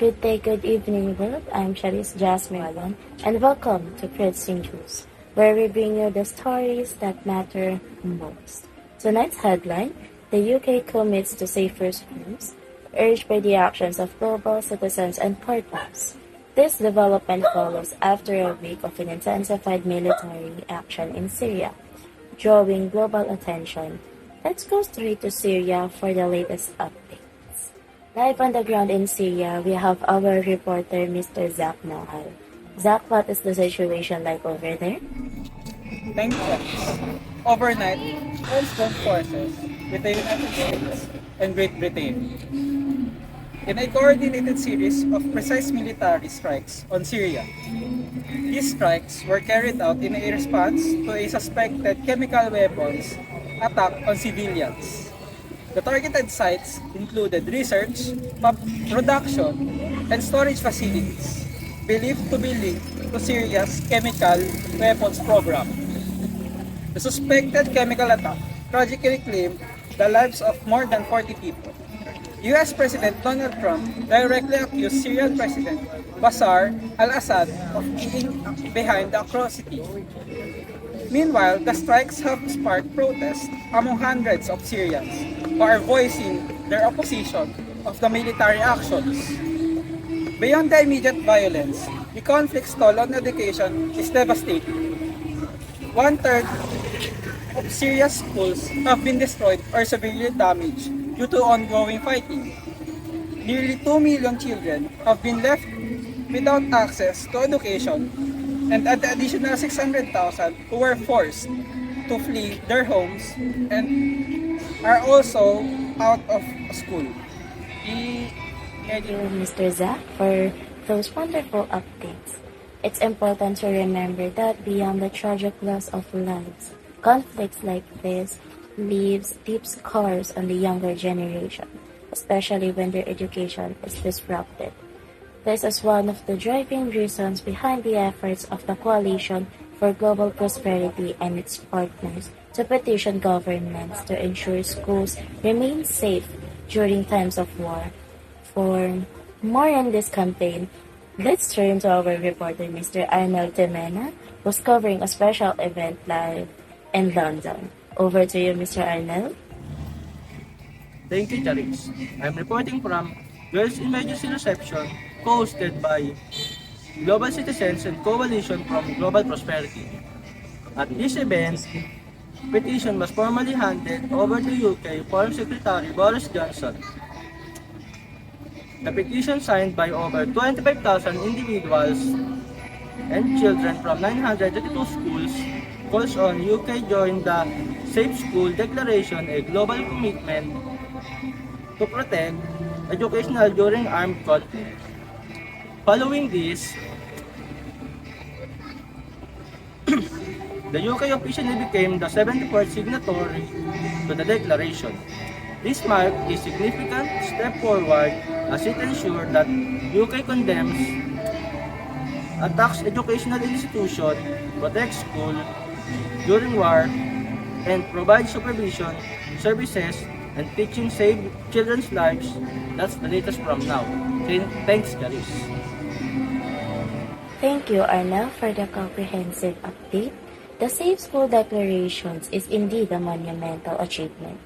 Good day, good evening, world. I'm Charisse Jasmine Alon, and welcome to Princeton News, where we bring you the stories that matter most. Tonight's headline: the UK commits to safer schools, urged by the actions of global citizens and partners. This development follows after a week of an intensified military action in Syria, drawing global attention. Let's go straight to Syria for the latest updates. Live on the ground in Syria, we have our reporter, Mr. Zach Nahal. Zach, what is the situation like over there? Thank you. Overnight, US joined forces with the United States and Great Britain in a coordinated series of precise military strikes on Syria. These strikes were carried out in a response to a suspected chemical weapons attack on civilians. The targeted sites included research, production, and storage facilities believed to be linked to Syria's chemical weapons program. The suspected chemical attack tragically claimed the lives of more than 40 people. US President Donald Trump directly accused Syrian President Bashar al-Assad of being behind the atrocity. Meanwhile, the strikes have sparked protests among hundreds of Syrians who are voicing their opposition of the military actions. Beyond the immediate violence, the conflict's toll on education is devastating. One-third of Syria's schools have been destroyed or severely damaged due to ongoing fighting. Nearly 2 million children have been left without access to education, and an additional 600,000 who were forced to flee their homes and are also out of school. Thank you, Mr. Zach, for those wonderful updates. It's important to remember that beyond the tragic loss of lives, conflicts like this leaves deep scars on the younger generation, especially when their education is disrupted. This is one of the driving reasons behind the efforts of the Coalition for Global Prosperity and its partners to petition governments to ensure schools remain safe during times of war. For more on this campaign, let's turn to our reporter, Mr. Arnold Temena, who's covering a special event live in London. Over to you, Mr. Arnold. Thank you, Charis. I'm reporting from Girls Emergency Reception, hosted by Global Citizens and Coalition from Global Prosperity. At this event, petition was formally handed over to UK Foreign Secretary Boris Johnson. The petition, signed by over 25,000 individuals and children from 932 schools, calls on UK join the Safe School Declaration, a global commitment to protect educational during armed conflict. Following this, the UK officially became the 74th signatory to the declaration. This marked a significant step forward as it ensured that UK condemns, attacks educational institutions, protects schools during war, and provides supervision, services, and teaching save children's lives. That's the latest from now. Thanks, Charis. Thank you, Arnel, for the comprehensive update. The Safe School Declarations is indeed a monumental achievement,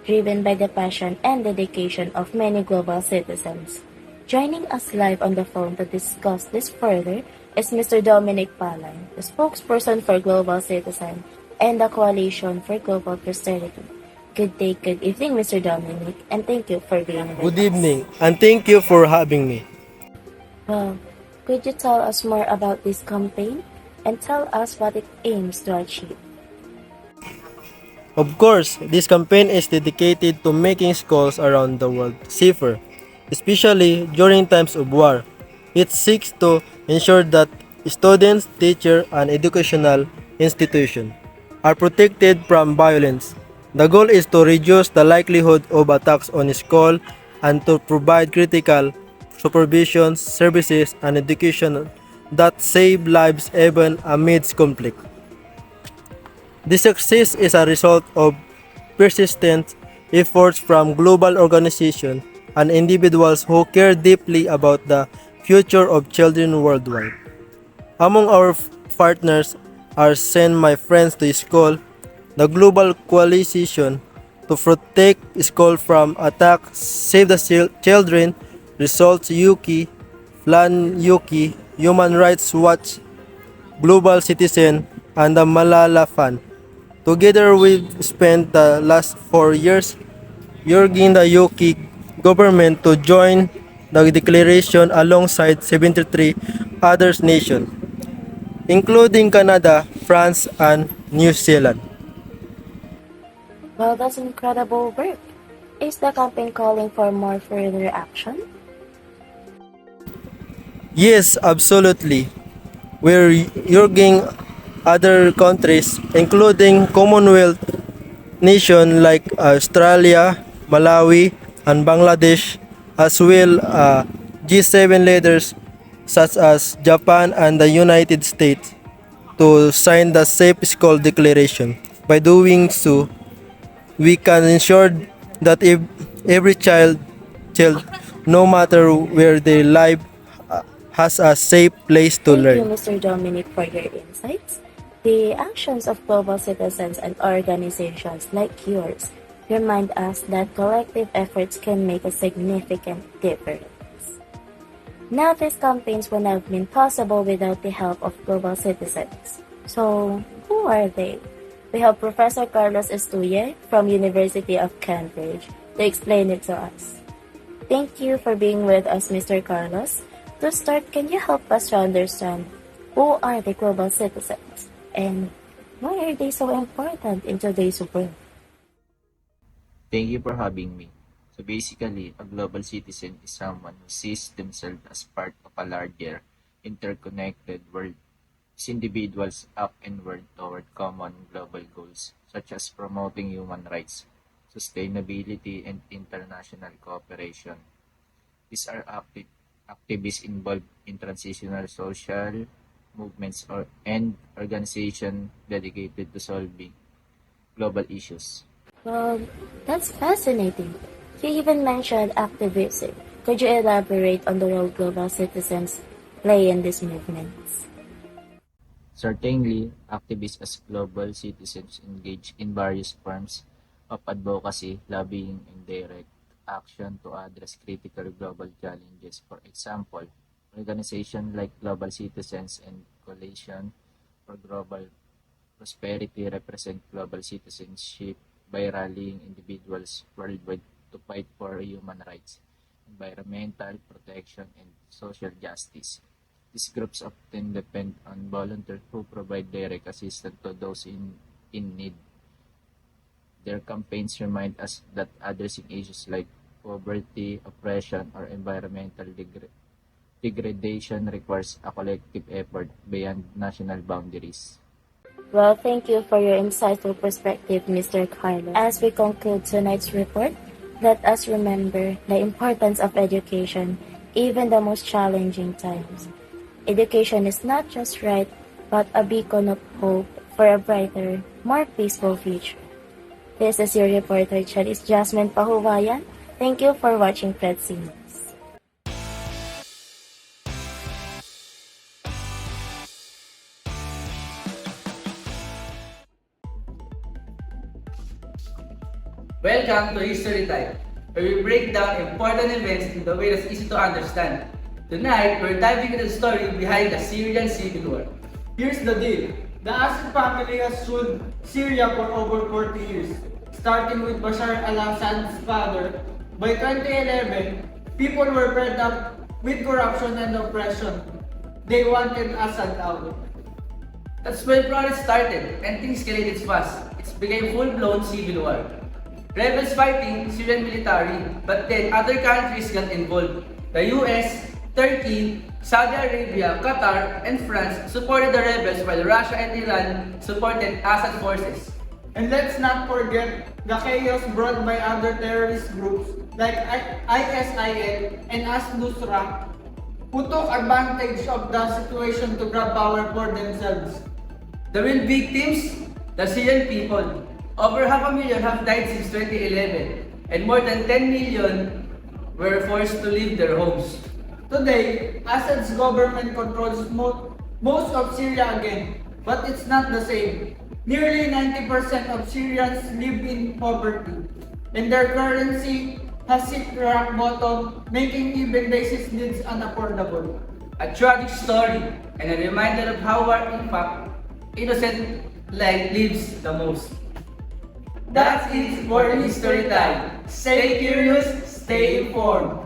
driven by the passion and dedication of many global citizens. Joining us live on the phone to discuss this further is Mr. Dominic Palay, the spokesperson for Global Citizen and the Coalition for Global Prosperity. Good day, good evening, Mr. Dominic, and thank you for being with us. Good evening, and thank you for having me. Well, could you tell us more about this campaign and tell us what it aims to achieve? Of course, this campaign is dedicated to making schools around the world safer, especially during times of war. It seeks to ensure that students, teachers, and educational institutions are protected from violence. The goal is to reduce the likelihood of attacks on school and to provide critical supervision, services, and education that save lives even amidst conflict. This success is a result of persistent efforts from global organizations and individuals who care deeply about the future of children worldwide. Among our partners are Send My Friends to School, the global coalition to protect school from attacks, Save the Children, Results Yuki, Plan Yuki, Human Rights Watch, Global Citizen, and the Malala Fund. Together we've spent the last 4 years urging the UK government to join the declaration alongside 73 other nations, including Canada, France, and New Zealand. Well, that's incredible work. Is the campaign calling for more further action? Yes, absolutely. We're urging other countries, including Commonwealth nations like Australia, Malawi, and Bangladesh, as well G7 leaders such as Japan and the United States, to sign the Safe School Declaration. By doing so, we can ensure that if every child, no matter where they live, has a safe place to Thank you, learn. Mr. Dominic, for your insights. The actions of global citizens and organizations like yours remind us that collective efforts can make a significant difference. Now, these campaigns would not have been possible without the help of global citizens. So, who are they? We have Professor Carlos Estuye from University of Cambridge to explain it to us. Thank you for being with us, Mr. Carlos. To start, can you help us to understand who are the global citizens and why are they so important in today's world? Thank you for having me. So basically, a global citizen is someone who sees themselves as part of a larger, interconnected world. These individuals act and work toward common global goals, such as promoting human rights, sustainability, and international cooperation. These are activists involved in transitional social movements and organizations dedicated to solving global issues. Well, that's fascinating. You even mentioned activism. Could you elaborate on the role global citizens play in these movements? Certainly, activists as global citizens engage in various forms of advocacy, lobbying, and direct action to address critical global challenges. For example, organizations like Global Citizens and Coalition for Global Prosperity represent global citizenship by rallying individuals worldwide to fight for human rights, environmental protection, and social justice. These groups often depend on volunteers who provide direct assistance to those in need. Their campaigns remind us that addressing issues like poverty, oppression, or environmental degradation requires a collective effort beyond national boundaries. Well, thank you for your insightful perspective, Mr. Carlos. As we conclude tonight's report, let us remember the importance of education, even the most challenging times. Education is not just right, but a beacon of hope for a brighter, more peaceful future. This is your reporter, Charis Jasmine Pahuwayan. Thank you for watching Fred's News. Welcome to History Time, where we break down important events in the way that's easy to understand. Tonight, we're diving into the story behind the Syrian Civil War. Here's the deal. The Assad family has ruled Syria for over 40 years, starting with Bashar al-Assad's father. By 2011, people were fed up with corruption and oppression. They wanted Assad out. That's when progress started and things escalated fast. It became full-blown civil war. Rebels fighting Syrian military, but then other countries got involved. The US, Turkey, Saudi Arabia, Qatar, and France supported the rebels while Russia and Iran supported Assad forces. And let's not forget the chaos brought by other terrorist groups like ISIL and As-Nusra, who took advantage of the situation to grab power for themselves. The real victims? The Syrian people. Over 500,000 have died since 2011, and more than 10 million were forced to leave their homes. Today, Assad's government controls most of Syria again, but it's not the same. Nearly 90% of Syrians live in poverty, and their currency has hit rock bottom, making even basic needs unaffordable. A tragic story and a reminder of how our impact innocent lives the most. That's it for History Time. Stay curious, stay informed.